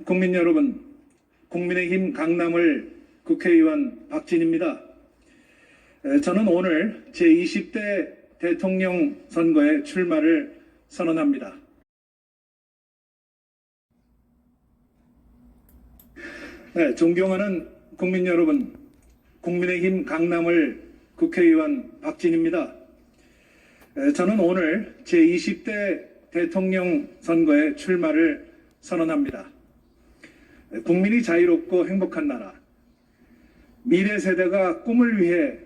국민 여러분, 국민의힘 강남을 국회의원 박진입니다. 저는 오늘 제20대 대통령 선거에 출마를 선언합니다. 존경하는 국민 여러분, 국민의힘 강남을 국회의원 박진입니다. 저는 오늘 제20대 대통령 선거에 출마를 선언합니다. 국민이 자유롭고 행복한 나라, 미래 세대가 꿈을 위해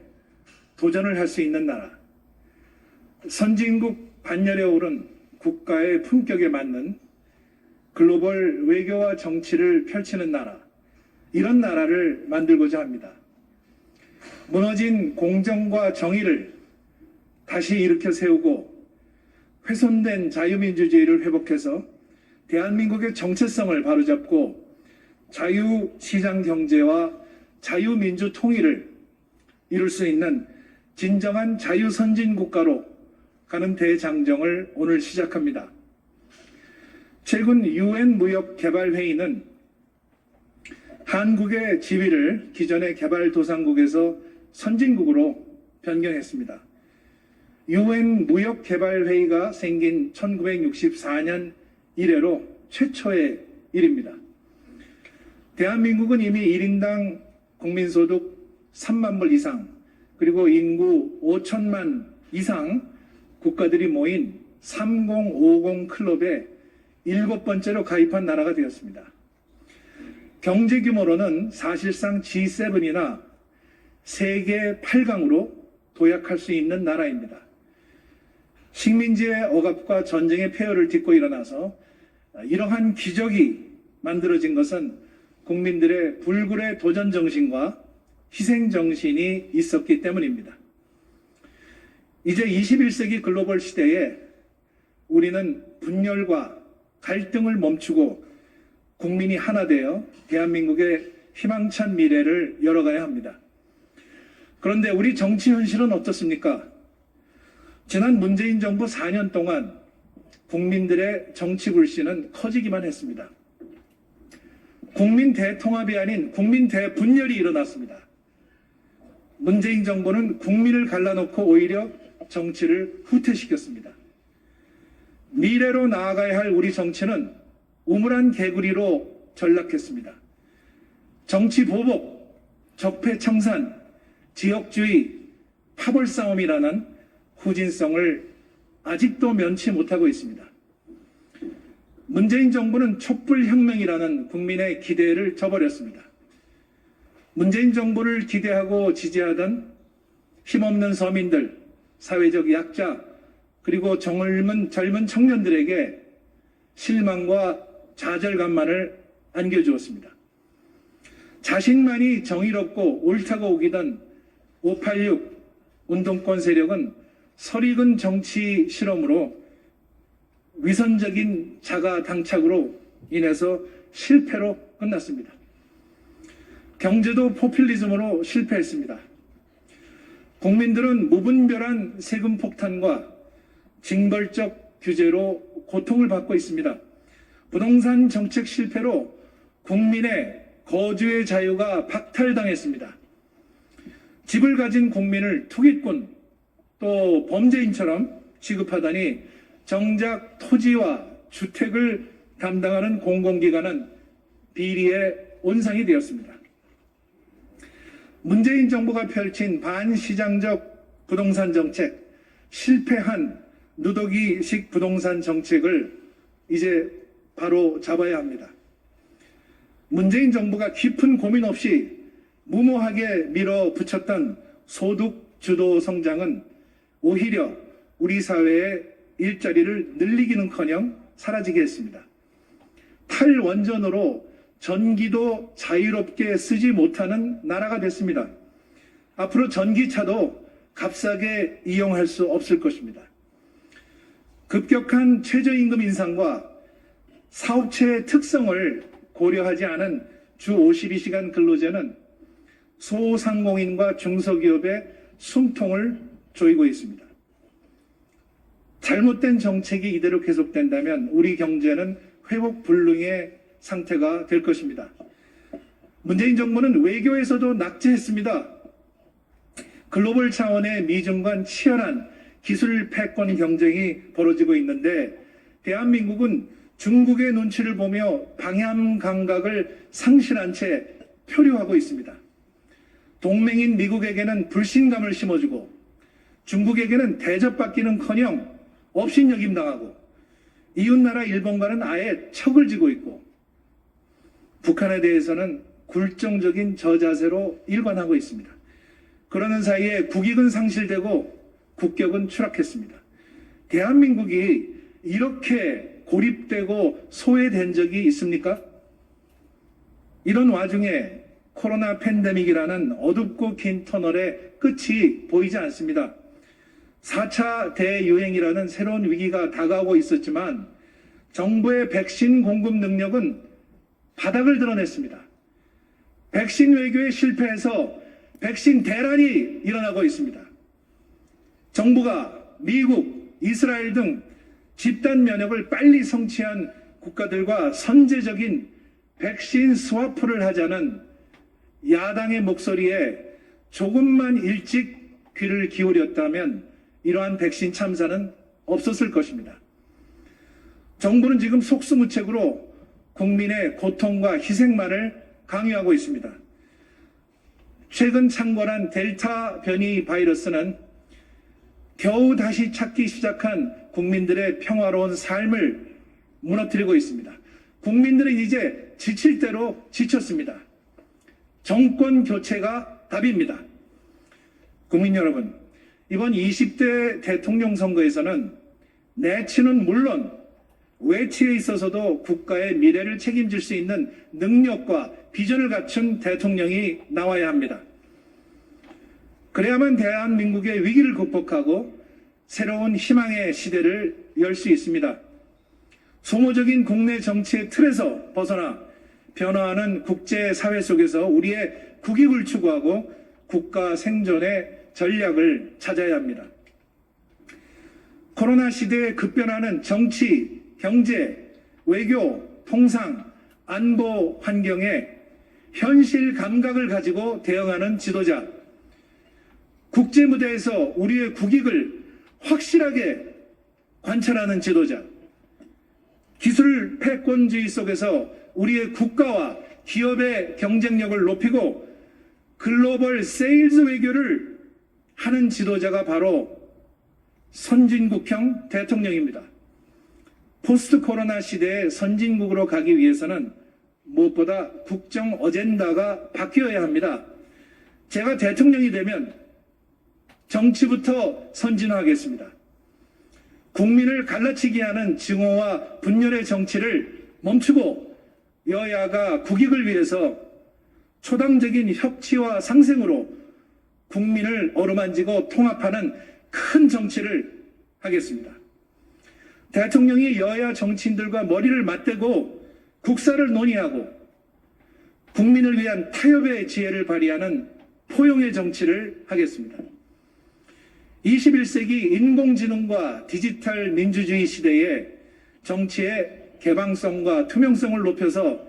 도전을 할 수 있는 나라, 선진국 반열에 오른 국가의 품격에 맞는 글로벌 외교와 정치를 펼치는 나라, 이런 나라를 만들고자 합니다. 무너진 공정과 정의를 다시 일으켜 세우고 훼손된 자유민주주의를 회복해서 대한민국의 정체성을 바로잡고 자유시장 경제와 자유민주 통일을 이룰 수 있는 진정한 자유선진 국가로 가는 대장정을 오늘 시작합니다. 최근 UN 무역개발회의는 한국의 지위를 기존의 개발도상국에서 선진국으로 변경했습니다. UN 무역개발회의가 생긴 1964년 이래로 최초의 일입니다. 대한민국은 이미 1인당 국민소득 3만 불 이상, 그리고 인구 5천만 이상 국가들이 모인 3050 클럽에 7번째로 가입한 나라가 되었습니다. 경제 규모로는 사실상 G7이나 세계 8강으로 도약할 수 있는 나라입니다. 식민지의 억압과 전쟁의 폐허를 딛고 일어나서 이러한 기적이 만들어진 것은 국민들의 불굴의 도전 정신과 희생 정신이 있었기 때문입니다. 이제 21세기 글로벌 시대에 우리는 분열과 갈등을 멈추고 국민이 하나 되어 대한민국의 희망찬 미래를 열어가야 합니다. 그런데 우리 정치 현실은 어떻습니까? 지난 문재인 정부 4년 동안 국민들의 정치 불신은 커지기만 했습니다. 국민 대통합이 아닌 국민 대분열이 일어났습니다. 문재인 정부는 국민을 갈라놓고 오히려 정치를 후퇴시켰습니다. 미래로 나아가야 할 우리 정치는 우물안 개구리로 전락했습니다. 정치 보복, 적폐 청산, 지역주의, 파벌싸움이라는 후진성을 아직도 면치 못하고 있습니다. 문재인 정부는 촛불혁명이라는 국민의 기대를 저버렸습니다. 문재인 정부를 기대하고 지지하던 힘없는 서민들, 사회적 약자, 그리고 젊은 청년들에게 실망과 좌절감만을 안겨주었습니다. 자신만이 정의롭고 옳다고 우기던 586 운동권 세력은 설익은 정치 실험으로 위선적인 자가 당착으로 인해서 실패로 끝났습니다. 경제도 포퓰리즘으로 실패했습니다. 국민들은 무분별한 세금 폭탄과 징벌적 규제로 고통을 받고 있습니다. 부동산 정책 실패로 국민의 거주의 자유가 박탈당했습니다. 집을 가진 국민을 투기꾼 또 범죄인처럼 취급하다니 정작 토지와 주택을 담당하는 공공기관은 비리의 온상이 되었습니다. 문재인 정부가 펼친 반시장적 부동산 정책, 실패한 누더기식 부동산 정책을 이제 바로 잡아야 합니다. 문재인 정부가 깊은 고민 없이 무모하게 밀어붙였던 소득 주도 성장은 오히려 우리 사회의 일자리를 늘리기는커녕 사라지게 했습니다. 탈원전으로 전기도 자유롭게 쓰지 못하는 나라가 됐습니다. 앞으로 전기차도 값싸게 이용할 수 없을 것입니다. 급격한 최저임금 인상과 사업체의 특성을 고려하지 않은 주 52시간 근로제는 소상공인과 중소기업의 숨통을 조이고 있습니다. 잘못된 정책이 이대로 계속된다면 우리 경제는 회복 불능의 상태가 될 것입니다. 문재인 정부는 외교에서도 낙제했습니다. 글로벌 차원의 미중 간 치열한 기술 패권 경쟁이 벌어지고 있는데 대한민국은 중국의 눈치를 보며 방향 감각을 상실한 채 표류하고 있습니다. 동맹인 미국에게는 불신감을 심어주고 중국에게는 대접받기는커녕 업신여김당하고 이웃나라 일본과는 아예 척을 지고 있고 북한에 대해서는 굴종적인 저자세로 일관하고 있습니다. 그러는 사이에 국익은 상실되고 국격은 추락했습니다. 대한민국이 이렇게 고립되고 소외된 적이 있습니까? 이런 와중에 코로나 팬데믹이라는 어둡고 긴 터널의 끝이 보이지 않습니다. 4차 대유행이라는 새로운 위기가 다가오고 있었지만 정부의 백신 공급 능력은 바닥을 드러냈습니다. 백신 외교에 실패해서 백신 대란이 일어나고 있습니다. 정부가 미국, 이스라엘 등 집단 면역을 빨리 성취한 국가들과 선제적인 백신 스와프를 하자는 야당의 목소리에 조금만 일찍 귀를 기울였다면 이러한 백신 참사는 없었을 것입니다. 정부는 지금 속수무책으로 국민의 고통과 희생만을 강요하고 있습니다. 최근 창궐한 델타 변이 바이러스는 겨우 다시 찾기 시작한 국민들의 평화로운 삶을 무너뜨리고 있습니다. 국민들은 이제 지칠 대로 지쳤습니다. 정권 교체가 답입니다. 국민 여러분, 이번 20대 대통령 선거에서는 내치는 물론 외치에 있어서도 국가의 미래를 책임질 수 있는 능력과 비전을 갖춘 대통령이 나와야 합니다. 그래야만 대한민국의 위기를 극복하고 새로운 희망의 시대를 열 수 있습니다. 소모적인 국내 정치의 틀에서 벗어나 변화하는 국제사회 속에서 우리의 국익을 추구하고 국가 생존의 전략을 찾아야 합니다. 코로나 시대에 급변하는 정치, 경제, 외교, 통상, 안보 환경에 현실 감각을 가지고 대응하는 지도자, 국제 무대에서 우리의 국익을 확실하게 관찰하는 지도자, 기술 패권주의 속에서 우리의 국가와 기업의 경쟁력을 높이고 글로벌 세일즈 외교를 하는 지도자가 바로 선진국형 대통령입니다. 포스트 코로나 시대의 선진국으로 가기 위해서는 무엇보다 국정 어젠다가 바뀌어야 합니다. 제가 대통령이 되면 정치부터 선진화하겠습니다. 국민을 갈라치게 하는 증오와 분열의 정치를 멈추고 여야가 국익을 위해서 초당적인 협치와 상생으로 국민을 어루만지고 통합하는 큰 정치를 하겠습니다. 대통령이 여야 정치인들과 머리를 맞대고 국사를 논의하고 국민을 위한 타협의 지혜를 발휘하는 포용의 정치를 하겠습니다. 21세기 인공지능과 디지털 민주주의 시대에 정치의 개방성과 투명성을 높여서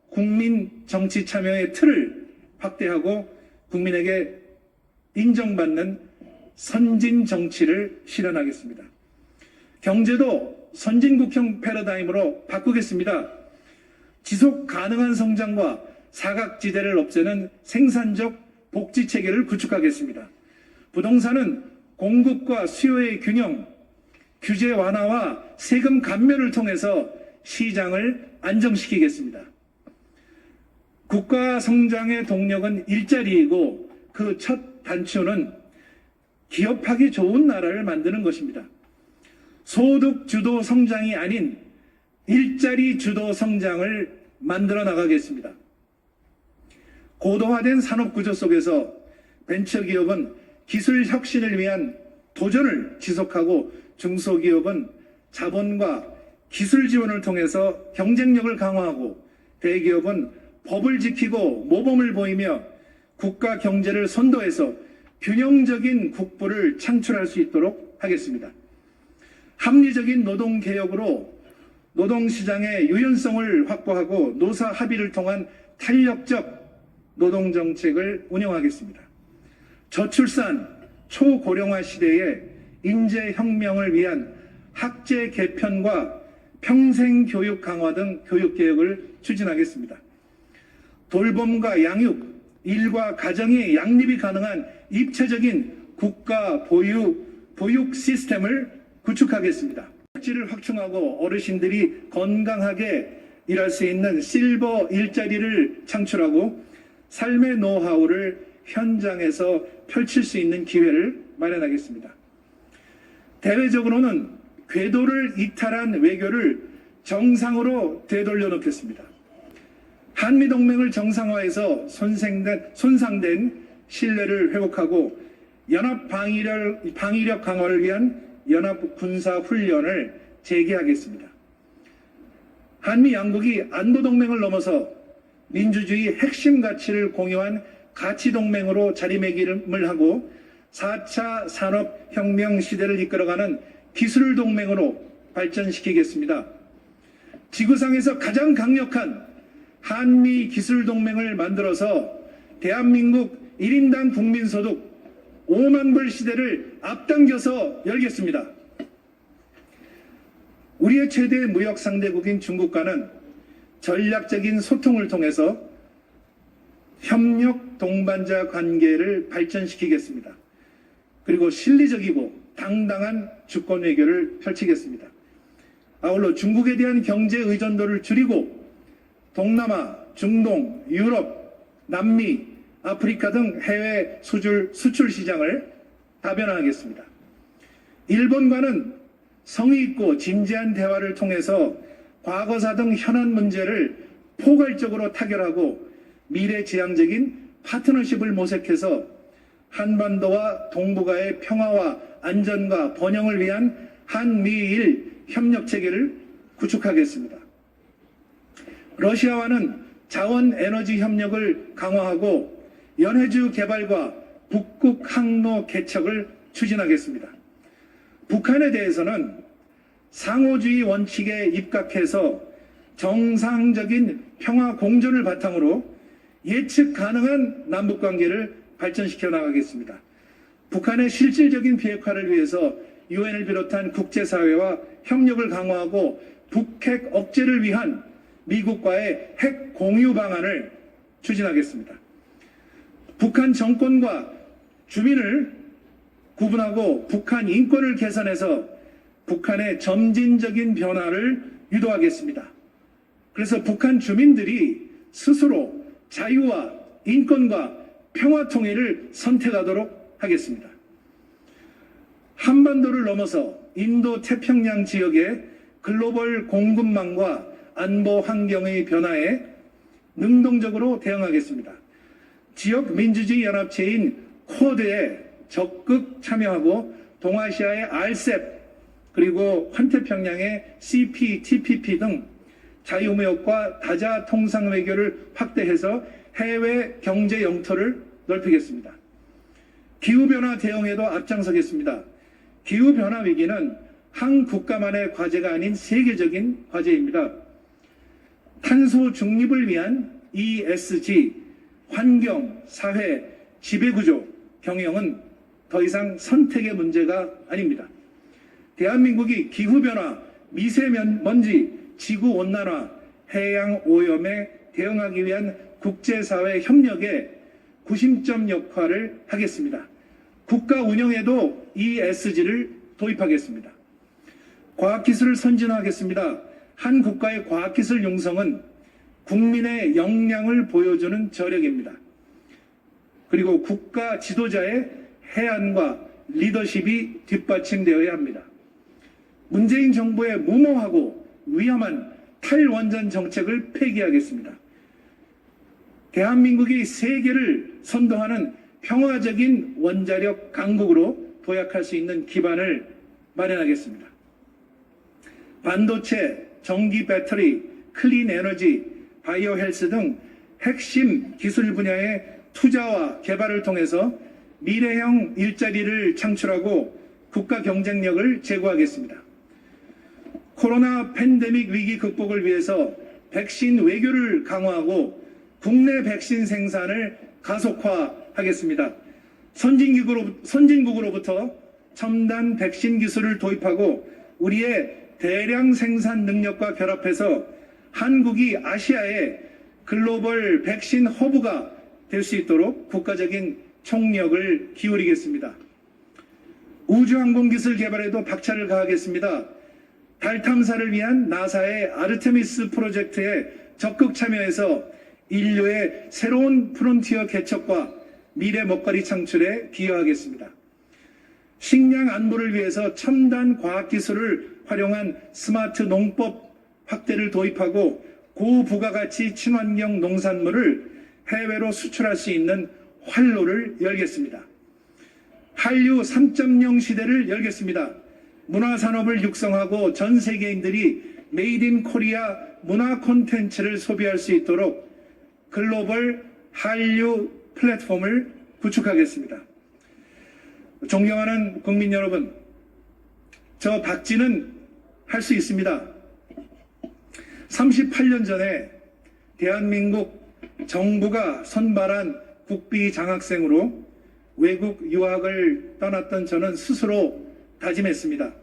국민 정치 참여의 틀을 확대하고 국민에게 인정받는 선진 정치를 실현하겠습니다. 경제도 선진국형 패러다임으로 바꾸겠습니다. 지속 가능한 성장과 사각지대를 없애는 생산적 복지 체계를 구축하겠습니다. 부동산은 공급과 수요의 균형, 규제 완화와 세금 감면을 통해서 시장을 안정시키겠습니다. 국가 성장의 동력은 일자리이고 그 첫 단추는 기업하기 좋은 나라를 만드는 것입니다. 소득 주도 성장이 아닌 일자리 주도 성장을 만들어 나가겠습니다. 고도화된 산업 구조 속에서 벤처기업은 기술 혁신을 위한 도전을 지속하고 중소기업은 자본과 기술 지원을 통해서 경쟁력을 강화하고 대기업은 법을 지키고 모범을 보이며 국가 경제를 선도해서 균형적인 국부를 창출할 수 있도록 하겠습니다. 합리적인 노동개혁으로 노동시장의 유연성을 확보하고 노사 합의를 통한 탄력적 노동정책을 운영하겠습니다. 저출산, 초고령화 시대의 인재혁명을 위한 학제 개편과 평생교육 강화 등 교육개혁을 추진하겠습니다. 돌봄과 양육, 일과 가정의 양립이 가능한 입체적인 국가 보육 시스템을 구축하겠습니다. 복지를 확충하고 어르신들이 건강하게 일할 수 있는 실버 일자리를 창출하고 삶의 노하우를 현장에서 펼칠 수 있는 기회를 마련하겠습니다. 대외적으로는 궤도를 이탈한 외교를 정상으로 되돌려 놓겠습니다. 한미동맹을 정상화해서 손상된 신뢰를 회복하고 연합 방위력 강화를 위한 연합 군사 훈련을 재개하겠습니다. 한미 양국이 안보동맹을 넘어서 민주주의 핵심 가치를 공유한 가치동맹으로 자리매김을 하고 4차 산업혁명 시대를 이끌어가는 기술동맹으로 발전시키겠습니다. 지구상에서 가장 강력한 한미 기술동맹을 만들어서 대한민국 1인당 국민소득 5만 불 시대를 앞당겨서 열겠습니다. 우리의 최대 무역 상대국인 중국과는 전략적인 소통을 통해서 협력 동반자 관계를 발전시키겠습니다. 그리고 실리적이고 당당한 주권 외교를 펼치겠습니다. 아울러 중국에 대한 경제 의존도를 줄이고 동남아, 중동, 유럽, 남미, 아프리카 등 해외 수출 시장을 다변화하겠습니다. 일본과는 성의 있고 진지한 대화를 통해서 과거사 등 현안 문제를 포괄적으로 타결하고 미래지향적인 파트너십을 모색해서 한반도와 동북아의 평화와 안전과 번영을 위한 한미일 협력체계를 구축하겠습니다. 러시아와는 자원 에너지 협력을 강화하고 연해주 개발과 북극 항로 개척을 추진하겠습니다. 북한에 대해서는 상호주의 원칙에 입각해서 정상적인 평화 공존을 바탕으로 예측 가능한 남북관계를 발전시켜 나가겠습니다. 북한의 실질적인 비핵화를 위해서 유엔을 비롯한 국제사회와 협력을 강화하고 북핵 억제를 위한 미국과의 핵 공유 방안을 추진하겠습니다. 북한 정권과 주민을 구분하고 북한 인권을 개선해서 북한의 점진적인 변화를 유도하겠습니다. 그래서 북한 주민들이 스스로 자유와 인권과 평화 통일을 선택하도록 하겠습니다. 한반도를 넘어서 인도 태평양 지역의 글로벌 공급망과 안보 환경의 변화에 능동적으로 대응하겠습니다. 지역 민주주의 연합체인 쿼드에 적극 참여하고 동아시아의 RCEP 그리고 환태평양의 CPTPP 등 자유무역과 다자 통상 외교를 확대해서 해외 경제 영토를 넓히겠습니다. 기후변화 대응에도 앞장서겠습니다. 기후변화 위기는 한 국가만의 과제가 아닌 세계적인 과제입니다. 탄소 중립을 위한 ESG, 환경, 사회, 지배구조, 경영은 더 이상 선택의 문제가 아닙니다. 대한민국이 기후변화, 미세먼지, 지구온난화, 해양오염에 대응하기 위한 국제사회 협력에 구심점 역할을 하겠습니다. 국가 운영에도 ESG를 도입하겠습니다. 과학기술을 선진화하겠습니다. 한 국가의 과학기술 융성은 국민의 역량을 보여주는 저력입니다. 그리고 국가 지도자의 해안과 리더십이 뒷받침되어야 합니다. 문재인 정부의 무모하고 위험한 탈원전 정책을 폐기하겠습니다. 대한민국이 세계를 선도하는 평화적인 원자력 강국으로 도약할 수 있는 기반을 마련하겠습니다. 반도체, 전기 배터리, 클린 에너지, 바이오 헬스 등 핵심 기술 분야의 투자와 개발을 통해서 미래형 일자리를 창출하고 국가 경쟁력을 제고하겠습니다. 코로나 팬데믹 위기 극복을 위해서 백신 외교를 강화하고 국내 백신 생산을 가속화하겠습니다. 선진국으로부터 첨단 백신 기술을 도입하고 우리의 대량 생산 능력과 결합해서 한국이 아시아의 글로벌 백신 허브가 될 수 있도록 국가적인 총력을 기울이겠습니다. 우주항공기술 개발에도 박차를 가하겠습니다. 달 탐사를 위한 나사의 아르테미스 프로젝트에 적극 참여해서 인류의 새로운 프론티어 개척과 미래 먹거리 창출에 기여하겠습니다. 식량 안보를 위해서 첨단 과학기술을 활용한 스마트 농법 확대를 도입하고 고부가가치 친환경 농산물을 해외로 수출할 수 있는 활로를 열겠습니다. 한류 3.0 시대를 열겠습니다. 문화산업을 육성하고 전 세계인들이 메이드 인 코리아 문화 콘텐츠를 소비할 수 있도록 글로벌 한류 플랫폼을 구축하겠습니다. 존경하는 국민 여러분, 저 박쥐는 할 수 있습니다. 38년 전에 대한민국 정부가 선발한 국비 장학생으로 외국 유학을 떠났던 저는 스스로 다짐했습니다.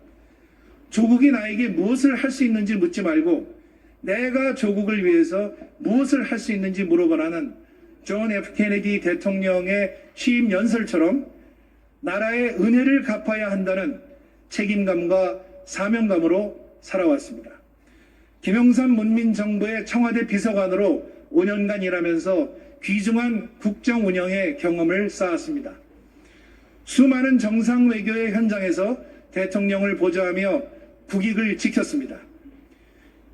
조국이 나에게 무엇을 할 수 있는지 묻지 말고 내가 조국을 위해서 무엇을 할 수 있는지 물어보라는 존 F 케네디 대통령의 취임 연설처럼 나라의 은혜를 갚아야 한다는 책임감과 사명감으로 살아왔습니다. 김영삼 문민정부의 청와대 비서관으로 5년간 일하면서 귀중한 국정 운영의 경험을 쌓았습니다. 수많은 정상 외교의 현장에서 대통령을 보좌하며 국익을 지켰습니다.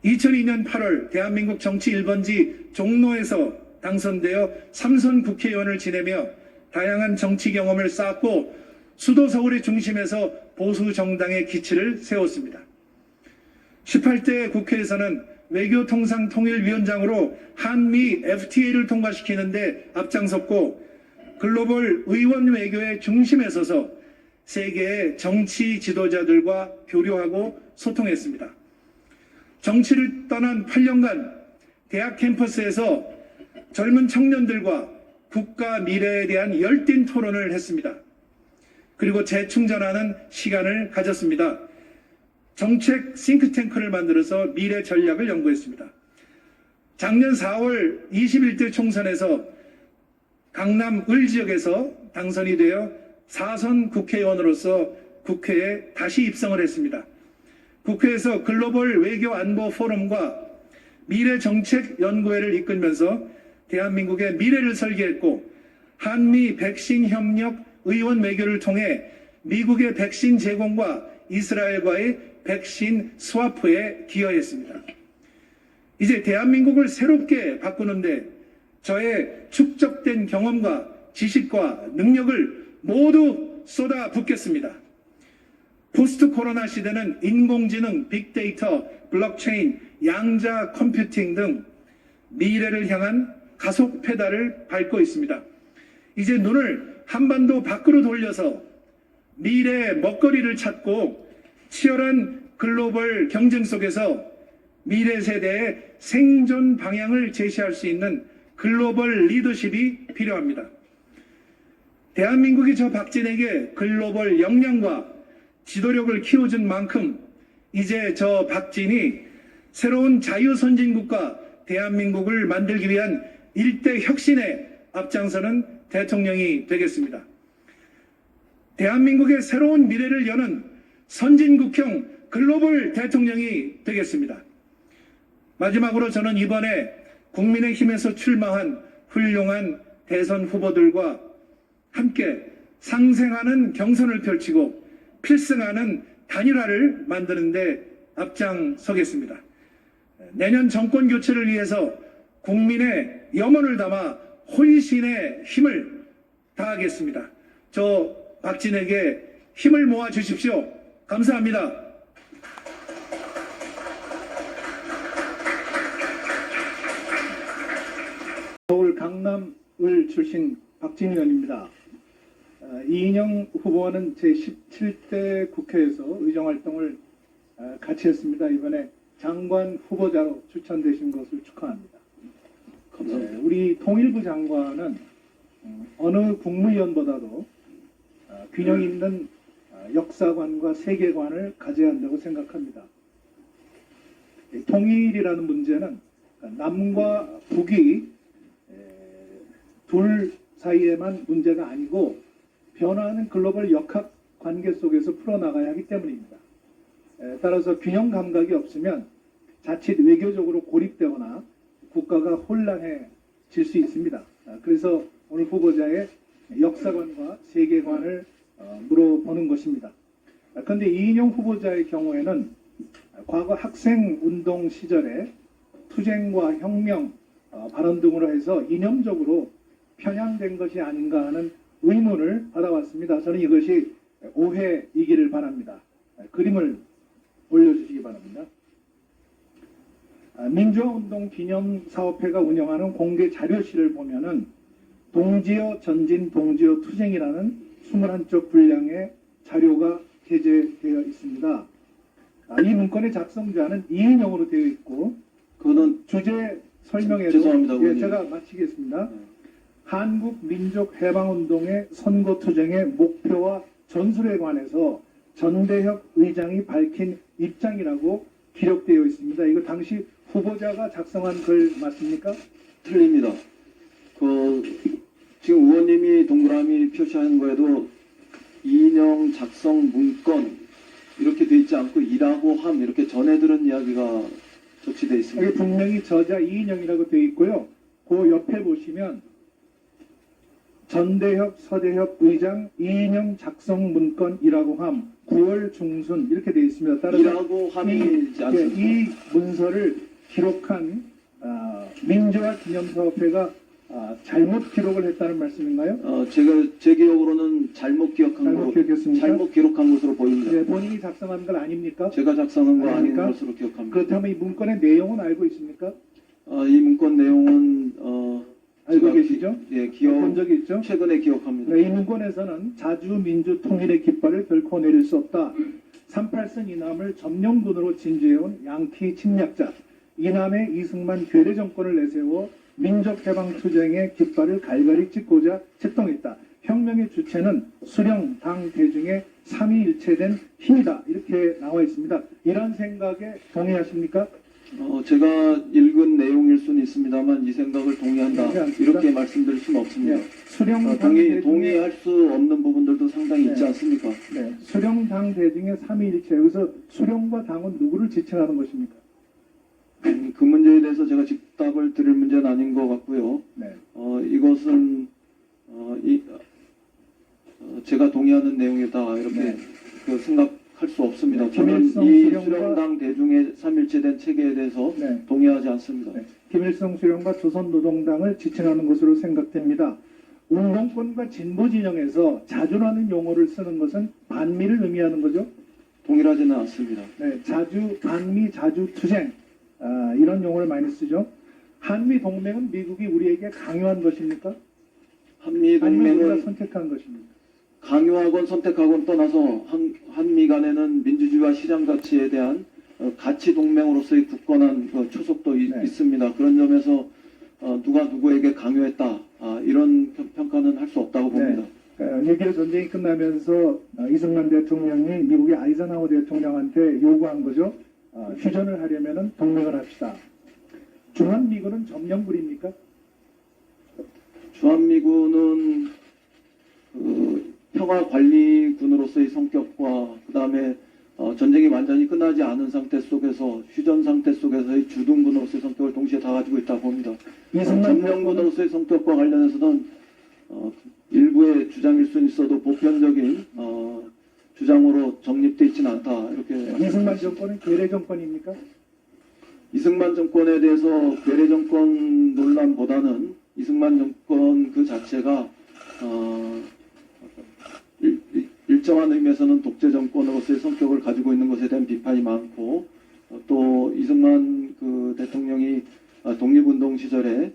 2002년 8월 대한민국 정치 1번지 종로에서 당선되어 3선 국회의원을 지내며 다양한 정치 경험을 쌓았고 수도 서울의 중심에서 보수 정당의 기치를 세웠습니다. 18대 국회에서는 외교통상통일위원장으로 한미 FTA를 통과시키는데 앞장섰고 글로벌 의원 외교의 중심에 서서 세계의 정치 지도자들과 교류하고 소통했습니다. 정치를 떠난 8년간 대학 캠퍼스에서 젊은 청년들과 국가 미래에 대한 열띤 토론을 했습니다. 그리고 재충전하는 시간을 가졌습니다. 정책 싱크탱크를 만들어서 미래 전략을 연구했습니다. 작년 4월 21대 총선에서 강남 을 지역에서 당선이 되어 4선 국회의원으로서 국회에 다시 입성을 했습니다. 국회에서 글로벌 외교 안보 포럼과 미래정책연구회를 이끌면서 대한민국의 미래를 설계했고 한미 백신 협력 의원 외교를 통해 미국의 백신 제공과 이스라엘과의 백신 스와프에 기여했습니다. 이제 대한민국을 새롭게 바꾸는데 저의 축적된 경험과 지식과 능력을 모두 쏟아붓겠습니다. 포스트 코로나 시대는 인공지능, 빅데이터, 블록체인, 양자 컴퓨팅 등 미래를 향한 가속 페달을 밟고 있습니다. 이제 눈을 한반도 밖으로 돌려서 미래의 먹거리를 찾고 치열한 글로벌 경쟁 속에서 미래 세대의 생존 방향을 제시할 수 있는 글로벌 리더십이 필요합니다. 대한민국이 저 박진에게 글로벌 역량과 지도력을 키워준 만큼 이제 저 박진이 새로운 자유선진국가 대한민국을 만들기 위한 일대 혁신에 앞장서는 대통령이 되겠습니다. 대한민국의 새로운 미래를 여는 선진국형 글로벌 대통령이 되겠습니다. 마지막으로 저는 이번에 국민의힘에서 출마한 훌륭한 대선 후보들과 함께 상생하는 경선을 펼치고 필승하는 단일화를 만드는 데 앞장서겠습니다. 내년 정권 교체를 위해서 국민의 염원을 담아 혼신의 힘을 다하겠습니다. 저 박진에게 힘을 모아 주십시오. 감사합니다. 서울 강남 을 출신 박진 의원입니다. 이인영 후보와는 제17대 국회에서 의정활동을 같이 했습니다. 이번에 장관 후보자로 추천되신 것을 축하합니다. 감사합니다. 우리 통일부 장관은 어느 국무위원보다도 균형 있는 역사관과 세계관을 가져야 한다고 생각합니다. 통일이라는 문제는 남과 북이 둘 사이에만 문제가 아니고 변화하는 글로벌 역학 관계 속에서 풀어나가야 하기 때문입니다. 따라서 균형 감각이 없으면 자칫 외교적으로 고립되거나 국가가 혼란해질 수 있습니다. 그래서 오늘 후보자의 역사관과 세계관을 물어보는 것입니다. 그런데 이인용 후보자의 경우에는 과거 학생운동 시절에 투쟁과 혁명 발언 등으로 해서 이념적으로 편향된 것이 아닌가 하는 의문을 받아왔습니다. 저는 이것이 오해이기를 바랍니다. 그림을 올려주시기 바랍니다. 민주화운동 기념사업회가 운영하는 공개 자료실을 보면은 동지어 전진 동지어 투쟁이라는 21쪽 분량의 자료가 게재되어 있습니다. 이 문건의 작성자는 이인용으로 되어 있고 그거는 주제 설명에도 죄송합니다, 예, 의원님. 제가 마치겠습니다. 한국 민족 해방운동의 선거 투쟁의 목표와 전술에 관해서 전대협 의장이 밝힌 입장이라고 기록되어 있습니다. 이거 당시 후보자가 작성한 글 맞습니까? 틀립니다. 지금 의원님이 동그라미 표시하는 거에도 이인영 작성 문건 이렇게 돼 있지 않고 이라고 함 이렇게 전해 들은 이야기가 적시되어 여기 있습니다. 분명히 저자 이인영이라고 되어 있고요. 그 옆에 보시면 전대협 서대협 의장 이인영 작성 문건이라고 함 9월 중순 이렇게 되어 있습니다. 따라서 이라고 함이지 않습니다. 이 문서를 기록한 민주화 기념사업회가 잘못 기록을 했다는 말씀인가요? 제 기억으로는 잘못 잘못 기억했습니까? 잘못 기록한 것으로 보입니다. 네, 본인이 작성한 건 아닙니까? 제가 작성한 거 아닌 아닙니까? 것으로 기억합니다. 그렇다면 이 문건의 내용은 알고 있습니까? 이 문건 내용은 알고 제가 계시죠? 예, 본 적이 있죠? 최근에 기억합니다. 네, 이 문건에서는 자주민주 통일의 깃발을 결코 내릴 수 없다. 38선 이남을 점령군으로 진주해온 양키 침략자 이남의 이승만 괴뢰 정권을 내세워 민족해방투쟁의 깃발을 갈갈이 찍고자 책동했다. 혁명의 주체는 수령, 당, 대중의 삼위일체된 힘이다. 이렇게 나와 있습니다. 이런 생각에 동의하십니까? 제가 읽은 내용일 수는 있습니다만 이 생각을 동의한다 동의하지 않습니다. 이렇게 말씀드릴 수는 없습니다. 네, 수령, 당, 대중의 동의할 수 없는 부분들도 상당히 네. 있지 않습니까? 네, 수령, 당, 대중의 삼위일체. 여기서 수령과 당은 누구를 지칭하는 것입니까? 그 문제에 대해서 제가 즉답을 드릴 문제는 아닌 것 같고요. 네. 이것은 제가 동의하는 내용이다 이렇게 네. 생각할 수 없습니다. 네, 저는 김일성 이 수령과- 수령당 대중의 삼일체된 체계에 대해서 네. 동의하지 않습니다. 네. 김일성 수령과 조선노동당을 지칭하는 것으로 생각됩니다. 운동권과 진보 진영에서 자주 나는 용어를 쓰는 것은 반미를 의미하는 거죠. 동일하지는 않습니다. 네, 반미 자주 투쟁 이런 용어를 많이 쓰죠. 한미 동맹은 미국이 우리에게 강요한 것입니까? 한미 아니면 우리가 동맹은 선택한 것입니까? 강요하건 선택하건 떠나서 한미 간에는 민주주의와 시장 가치에 대한 가치 동맹으로서의 굳건한 초석도 네. 있습니다. 그런 점에서 누가 누구에게 강요했다 이런 평가는 할 수 없다고 봅니다. 6.25 전쟁이 끝나면서 이승만 대통령이 미국의 아이젠하워 대통령한테 요구한 거죠. 휴전을 하려면 동맹을 합시다. 주한미군은 점령군입니까? 주한미군은 평화관리군으로서의 성격과 그 다음에 전쟁이 완전히 끝나지 않은 상태 속에서 휴전 상태 속에서의 주둔군으로서의 성격을 동시에 다 가지고 있다고 봅니다. 점령군으로서의 성격과 관련해서는 일부의 주장일 수는 있어도 보편적인 주장으로 정립되어 있지는 않다 이렇게 이승만 정권은 괴뢰 정권입니까? 이승만 정권에 대해서 괴뢰 정권 논란보다는 이승만 정권 그 자체가 일정한 의미에서는 독재 정권으로서의 성격을 가지고 있는 것에 대한 비판이 많고 또 이승만 그 대통령이 독립운동 시절에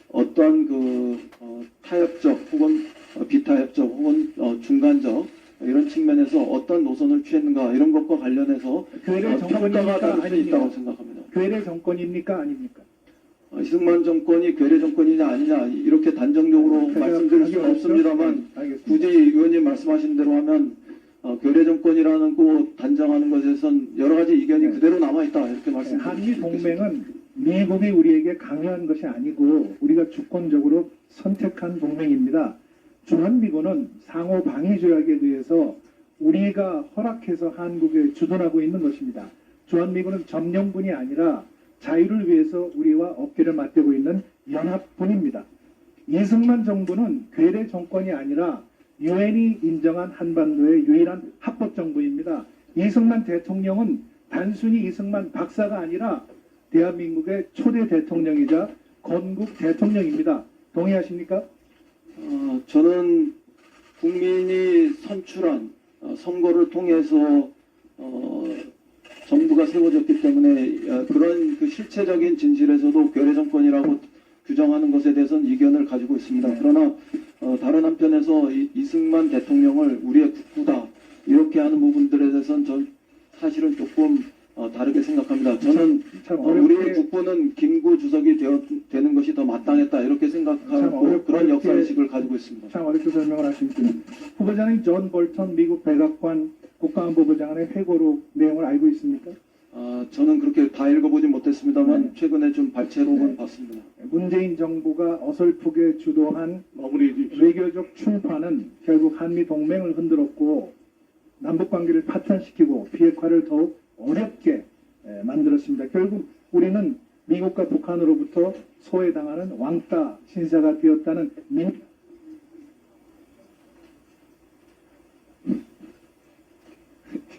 어떠한 타협적 혹은 비타협적 혹은 중간적 이런 측면에서 어떤 노선을 취했는가 이런 것과 관련해서 괴뢰 평가가 정권입니까 다를 수 아닙니까? 있다고 생각합니다. 괴뢰 정권입니까 아닙니까? 이승만 정권이 괴뢰 정권이냐 아니냐 이렇게 단정적으로 제가 말씀드릴 수는 하기 없습니다만 어렵죠? 네, 알겠습니다. 굳이 의원님 말씀하신 대로 하면 괴뢰 정권이라는 거 단정하는 것에선 여러 가지 이견이 네. 그대로 남아있다 이렇게 말씀드릴 수 한미 있겠습니다. 동맹은 미국이 우리에게 강요한 것이 아니고 우리가 주권적으로 선택한 동맹입니다. 주한미군은 상호 방위 조약에 의해서 우리가 허락해서 한국에 주둔하고 있는 것입니다. 주한미군은 점령군이 아니라 자유를 위해서 우리와 어깨를 맞대고 있는 연합군입니다. 이승만 정부는 괴뢰 정권이 아니라 유엔이 인정한 한반도의 유일한 합법 정부입니다. 이승만 대통령은 단순히 이승만 박사가 아니라 대한민국의 초대 대통령이자 건국 대통령입니다. 동의하십니까? 저는 국민이 선출한 선거를 통해서 정부가 세워졌기 때문에 그런 그 실체적인 진실에서도 괴뢰 정권이라고 규정하는 것에 대해서는 이견을 가지고 있습니다. 그러나 다른 한편에서 이승만 대통령을 우리의 국부다 이렇게 하는 부분들에 대해서는 전 사실은 조금 다르게 생각합니다. 저는 참 우리의 국부는 김구 주석이 되는 것이 더 마땅했다 이렇게 생각하고 그런 역사의식을 가지고 있습니다. 참 어렵게 설명을 하십니다. 후보자는 존 볼턴 미국 백악관 국가안보부장관의 회고록 내용을 알고 있습니까? 저는 그렇게 다 읽어보지 못했습니다만 네. 최근에 좀 발췌록은 네. 봤습니다. 문재인 정부가 어설프게 주도한 마무리해 주십시오. 외교적 출파는 결국 한미 동맹을 흔들었고 남북 관계를 파탄시키고 비핵화를 더욱 어렵게 만들었습니다. 결국 우리는 미국과 북한으로부터 소외당하는 왕따 신사가 되었다는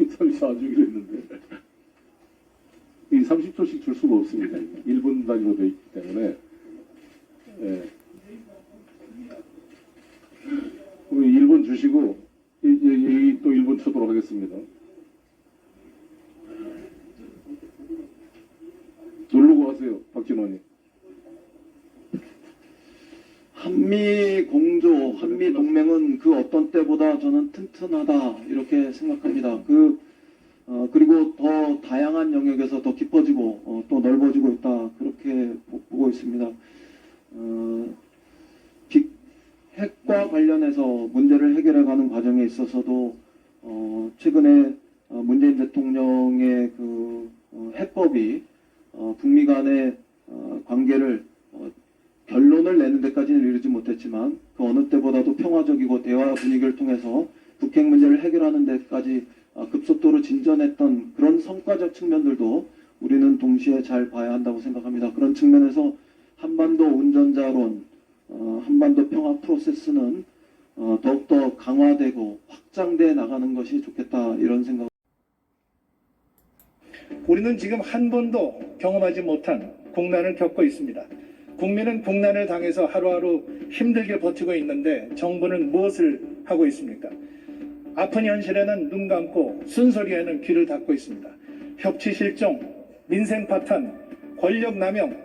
인터뷰 4주기로 했는데 이 30초씩 줄 수가 없습니다. 1분 단위로 되어 있기 때문에 우리 1분 주시고 또 1분 쳐도록 하겠습니다. 누르고 하세요, 박진원님. 한미 공조, 한미 동맹은 그 어떤 때보다 저는 튼튼하다 이렇게 생각합니다. 그리고 더 다양한 영역에서 더 깊어지고 또 넓어지고 있다 그렇게 보고 있습니다. 핵과 관련해서 문제를 해결해가는 과정에 있어서도 최근에 문재인 대통령의 그 핵법이 북미 간의 관계를 결론을 내는 데까지는 이르지 못했지만 그 어느 때보다도 평화적이고 대화 분위기를 통해서 북핵 문제를 해결하는 데까지 급속도로 진전했던 그런 성과적 측면들도 우리는 동시에 잘 봐야 한다고 생각합니다. 그런 측면에서 한반도 운전자론, 한반도 평화 프로세스는 더욱더 강화되고 확장돼 나가는 것이 좋겠다 이런 생각. 우리는 지금 한 번도 경험하지 못한 국난을 겪고 있습니다. 국민은 국난을 당해서 하루하루 힘들게 버티고 있는데 정부는 무엇을 하고 있습니까? 아픈 현실에는 눈 감고 쓴소리에는 귀를 닫고 있습니다. 협치 실종, 민생 파탄, 권력 남용,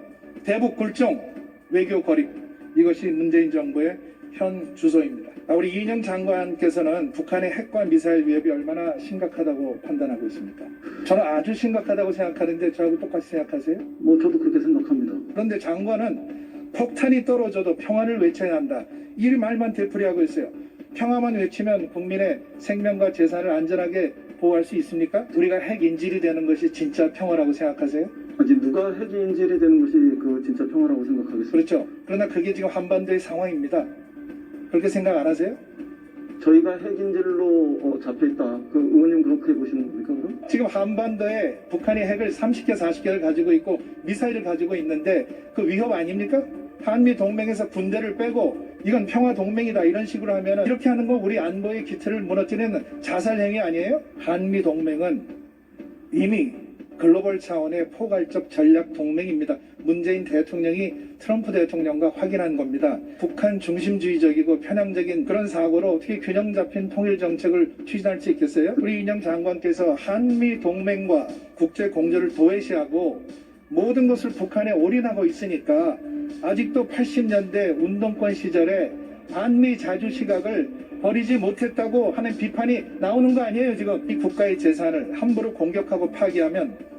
대북 굴종, 외교 거립, 이것이 문재인 정부의 현 주소입니다. 우리 이인영 장관께서는 북한의 핵과 미사일 위협이 얼마나 심각하다고 판단하고 있습니까? 저는 아주 심각하다고 생각하는데 저하고 똑같이 생각하세요? 저도 그렇게 생각합니다. 그런데 장관은 폭탄이 떨어져도 평화를 외쳐야 한다. 이 말만 되풀이하고 있어요. 평화만 외치면 국민의 생명과 재산을 안전하게 보호할 수 있습니까? 우리가 핵 인질이 되는 것이 진짜 평화라고 생각하세요? 아직 누가 핵 인질이 되는 것이 그 진짜 평화라고 생각하겠습니다. 그렇죠. 그러나 그게 지금 한반도의 상황입니다. 그렇게 생각 안 하세요? 저희가 핵 인질로 잡혀있다. 그 의원님 그렇게 보시는 겁니까 그럼? 지금 한반도에 북한이 핵을 30개, 40개를 가지고 있고 미사일을 가지고 있는데 그 위협 아닙니까? 한미 동맹에서 군대를 빼고 이건 평화 동맹이다 이런 식으로 하면 이렇게 하는 거 우리 안보의 기틀을 무너뜨리는 자살 행위 아니에요? 한미 동맹은 이미 글로벌 차원의 포괄적 전략 동맹입니다. 문재인 대통령이 트럼프 대통령과 확인한 겁니다. 북한 중심주의적이고 편향적인 그런 사고로 어떻게 균형 잡힌 통일 정책을 추진할 수 있겠어요? 우리 이인영 장관께서 한미 동맹과 국제 공조를 도외시하고 모든 것을 북한에 올인하고 있으니까 아직도 80년대 운동권 시절에 반미 자주 시각을 버리지 못했다고 하는 비판이 나오는 거 아니에요. 지금 이 국가의 재산을 함부로 공격하고 파기하면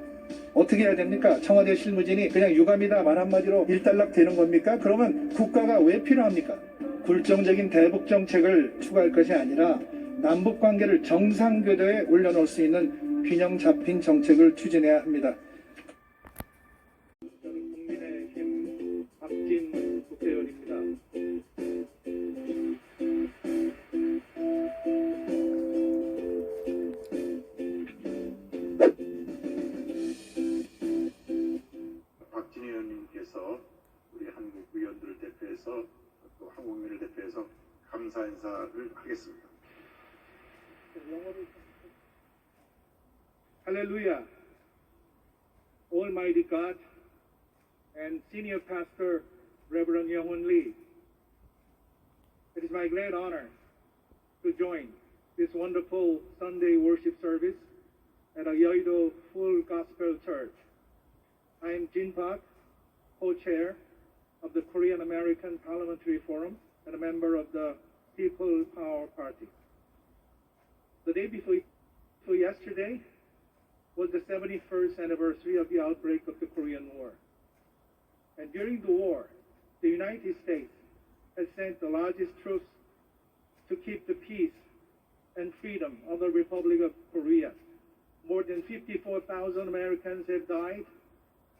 어떻게 해야 됩니까? 청와대 실무진이 그냥 유감이다 말 한마디로 일단락 되는 겁니까? 그러면 국가가 왜 필요합니까? 굴종적인 대북 정책을 추구할 것이 아니라 남북 관계를 정상궤도에 올려놓을 수 있는 균형 잡힌 정책을 추진해야 합니다. 저는 국민의힘 박진 국회의원입니다. 박진 의원님께서 우리 한국 의원들을 대표해서 또 한국민을 대표해서 감사 인사를 하겠습니다. Hallelujah. Almighty God and Senior Pastor Reverend Young-Hoon Lee. It is my great honor to join this wonderful Sunday worship service at a Yeouido Full Gospel Church. I am Jin Park, co-chair of the Korean American Parliamentary Forum and a member of the People Power Party. The day before yesterday was the 71st anniversary of the outbreak of the Korean War. And during the war, the United States has sent the largest troops to keep the peace and freedom of the Republic of Korea. More than 54,000 Americans have died,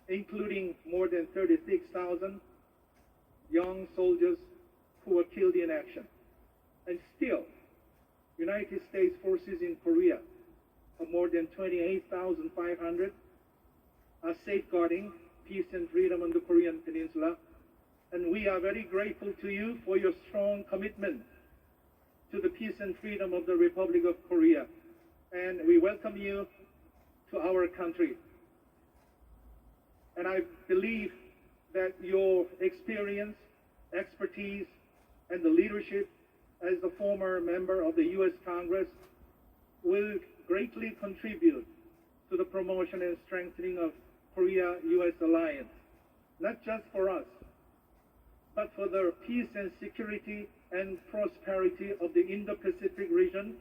including more than 36,000 young soldiers who were killed in action. And still, United States forces in Korea of more than 28,500 are safeguarding peace and freedom on the Korean Peninsula. And we are very grateful to you for your strong commitment to the peace and freedom of the Republic of Korea. And we welcome you to our country. And I believe that your experience, expertise, and the leadership as the former member of the U.S. Congress will greatly contribute to the promotion and strengthening of Korea-U.S. alliance, not just for us, but for the peace and security and prosperity of the Indo-Pacific region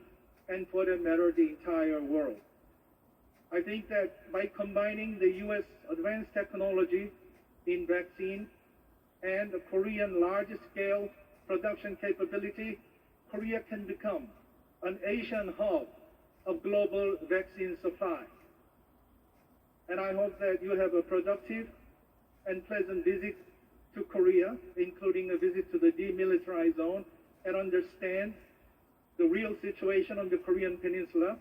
and for that matter, the entire world. I think that by combining the U.S. advanced technology in vaccine and the Korean large-scale production capability, Korea can become an Asian hub of global vaccine supply. And I hope that you have a productive and pleasant visit to Korea, including a visit to the demilitarized zone, and understand the real situation on the Korean Peninsula.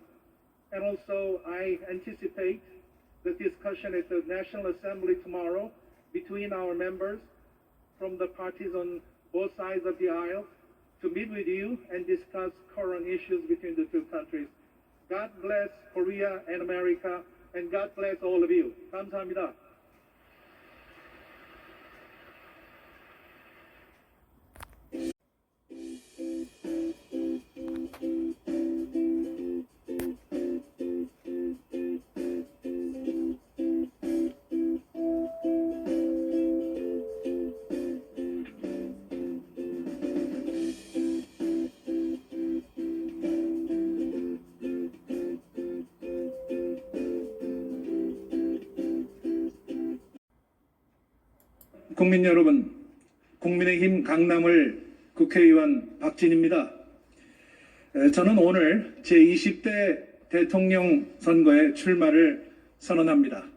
And also, I anticipate the discussion at the National Assembly tomorrow between our members from the parties on both sides of the aisle to meet with you and discuss current issues between the two countries. God bless Korea and America, and God bless all of you. 감사합니다. 국민 여러분, 국민의힘 강남을 국회의원 박진입니다. 저는 오늘 제20대 대통령 선거에 출마를 선언합니다.